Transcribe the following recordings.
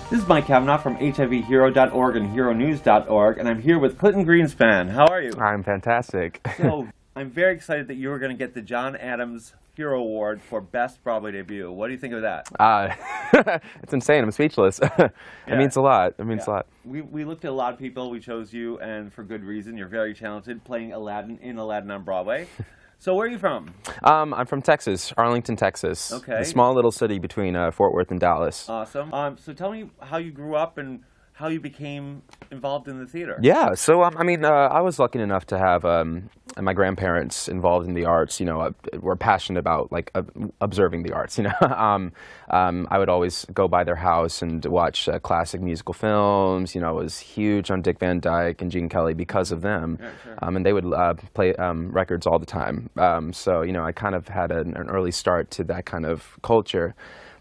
This is Mike Kavanaugh from HIVHero.org and HERONEWS.org, and I'm here with Clinton Greenspan. How are you? I'm fantastic. So, I'm very excited that you were going to get the John Adams Hero Award for Best Broadway Debut. What do you think of that? It's insane. I'm speechless. It means a lot. It means a lot. We looked at a lot of people. We chose you, and for good reason. You're very talented, playing Aladdin in Aladdin on Broadway. So where are you from? I'm from Texas, Arlington, Texas. Okay. A small little city between Fort Worth and Dallas. Awesome. So tell me how you grew up and how you became involved in the theater. Yeah, so I was lucky enough to have my grandparents involved in the arts. You know, were passionate about observing the arts. You know, I would always go by their house and watch classic musical films. You know, I was huge on Dick Van Dyke and Gene Kelly because of them. Yeah, sure. And they would play records all the time. So you know, I kind of had an early start to that kind of culture.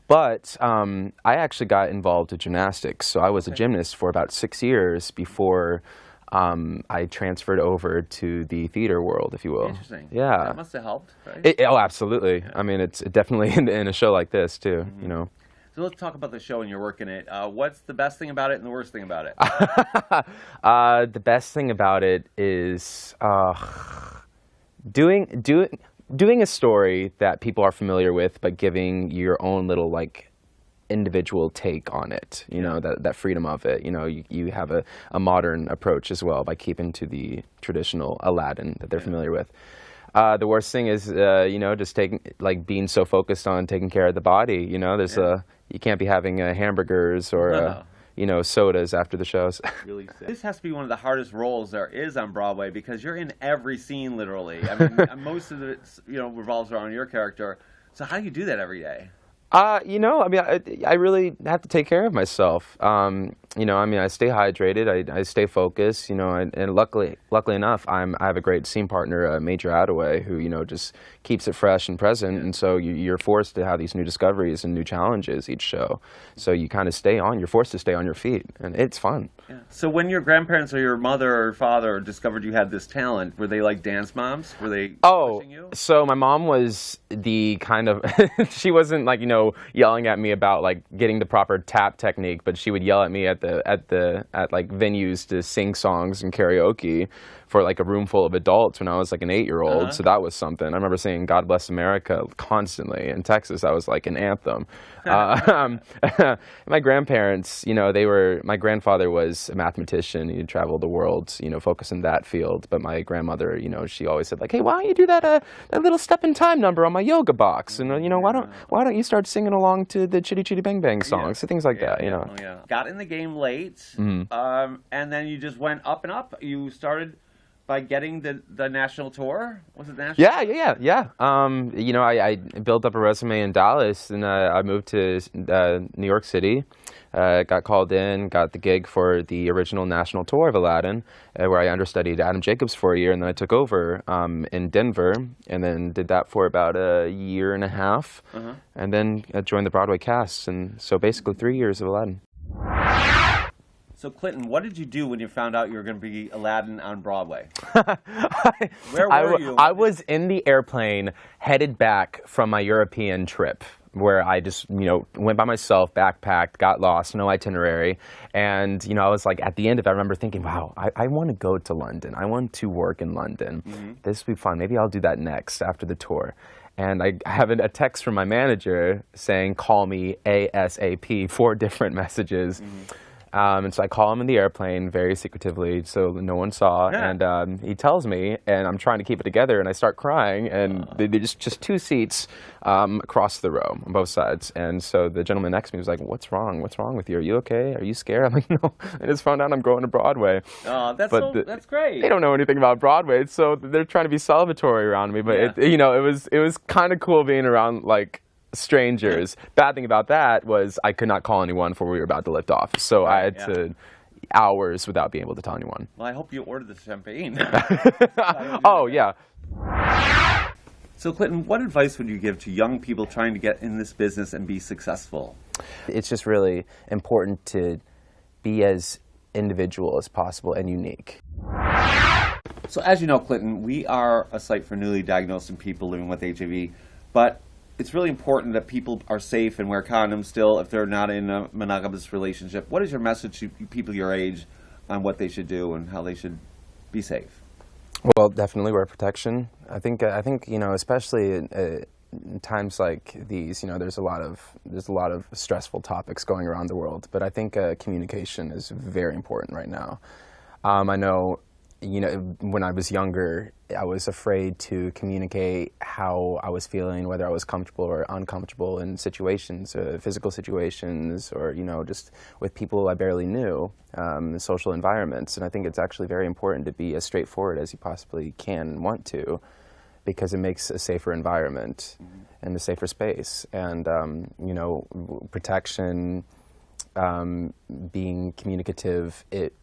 But I actually got involved with gymnastics, so I was a gymnast for about 6 years before I transferred over to the theater world, if you will. Interesting. Yeah. That must have helped, right? Oh, absolutely. Yeah. I mean, it's definitely in a show like this, too, you know. So let's talk about the show and your work in it. What's the best thing about it and the worst thing about it? The best thing about it is doing a story that people are familiar with, but giving your own little individual take on it. You know, that freedom of it. You know, you have a modern approach as well by keeping to the traditional Aladdin that they're familiar with. The worst thing is, you know, just being so focused on taking care of the body. You know, there's you can't be having hamburgers or you know, sodas after the shows. Really sick. This has to be one of the hardest roles there is on Broadway because you're in every scene, literally. I mean, most of it, you know, revolves around your character. So how do you do that every day? You know, I mean, I really have to take care of myself. You know, I mean, I stay hydrated, I stay focused, you know, and luckily enough, I have a great scene partner, Major Attaway, who, you know, just keeps it fresh and present, and so you're forced to have these new discoveries and new challenges each show. So you kind of you're forced to stay on your feet, and it's fun. Yeah. So when your grandparents or your mother or father discovered you had this talent, were they like dance moms? Were they pushing you? So my mom was the kind of, she wasn't you know, yelling at me about getting the proper tap technique, but she would yell at me at venues to sing songs and karaoke for a room full of adults when I was an 8-year-old. So that was something. I remember singing "God Bless America" constantly in Texas. That was an anthem. My grandparents, you know, my grandfather was a mathematician. He traveled the world, you know, focused in that field. But my grandmother, you know, she always said hey, why don't you do that little step in time number on my yoga box? And you know, why don't you start singing along to the Chitty Chitty Bang Bang songs, so things like that, you know. Got in the game late, and then you just went up and up. You started by getting the national tour. Was it national? Yeah. You know, I built up a resume in Dallas, and I moved to New York City. Got called in, got the gig for the original national tour of Aladdin, where I understudied Adam Jacobs for a year, and then I took over in Denver, and then did that for about a year and a half, and then joined the Broadway cast, and so basically 3 years of Aladdin. So Clinton, what did you do when you found out you were going to be Aladdin on Broadway? Where were you? I was in the airplane headed back from my European trip, where I just, you know, went by myself, backpacked, got lost, no itinerary. And, you know, I was at the end of it, I remember thinking, wow, I want to go to London. I want to work in London. This will be fun. Maybe I'll do that next after the tour. And I have a text from my manager saying, call me ASAP, 4 different messages. And so I call him in the airplane very secretively, so no one saw. And he tells me, and I'm trying to keep it together, and I start crying. And they just 2 seats across the row on both sides. And so the gentleman next to me was like, "What's wrong? What's wrong with you? Are you okay? Are you scared?" I'm like, "No, I just found out I'm going to Broadway." Oh, that's great. They don't know anything about Broadway, so they're trying to be celebratory around me. But you know, it was kind of cool being around strangers. Bad thing about that was I could not call anyone before we were about to lift off. So I had to hours without being able to tell anyone. Well, I hope you ordered the champagne. Oh, yeah. So Clinton, what advice would you give to young people trying to get in this business and be successful? It's just really important to be as individual as possible and unique. So as you know, Clinton, we are a site for newly diagnosed and people living with HIV, but it's really important that people are safe and wear condoms still if they're not in a monogamous relationship. What is your message to people your age on what they should do and how they should be safe? Well, definitely wear protection. I think especially in times like these, there's a lot of stressful topics going around the world. But I think communication is very important right now. I know, when I was younger, I was afraid to communicate how I was feeling, whether I was comfortable or uncomfortable in situations, physical situations, or just with people I barely knew, social environments. And I think it's actually very important to be as straightforward as you possibly can and want to, because it makes a safer environment and a safer space. And protection, being communicative, it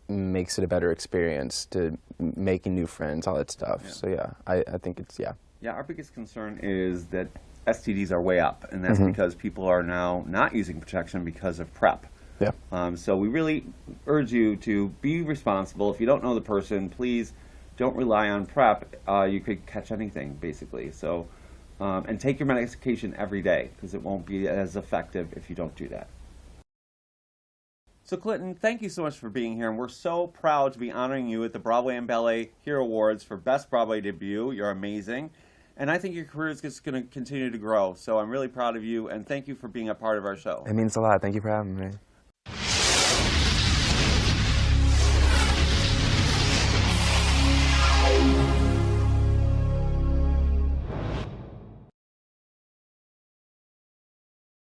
makes it a better experience to making new friends, all that stuff. Yeah. So yeah, I think it's, yeah. Yeah, our biggest concern is that STDs are way up, and that's because people are now not using protection because of PrEP. Yeah. So we really urge you to be responsible. If you don't know the person, please don't rely on PrEP. You could catch anything, basically. So, and take your medication every day, because it won't be as effective if you don't do that. So Clinton, thank you so much for being here, and we're so proud to be honoring you at the Broadway and Ballet Hero Awards for Best Broadway Debut. You're amazing, and I think your career is just going to continue to grow. So I'm really proud of you, and thank you for being a part of our show. It means a lot. Thank you for having me.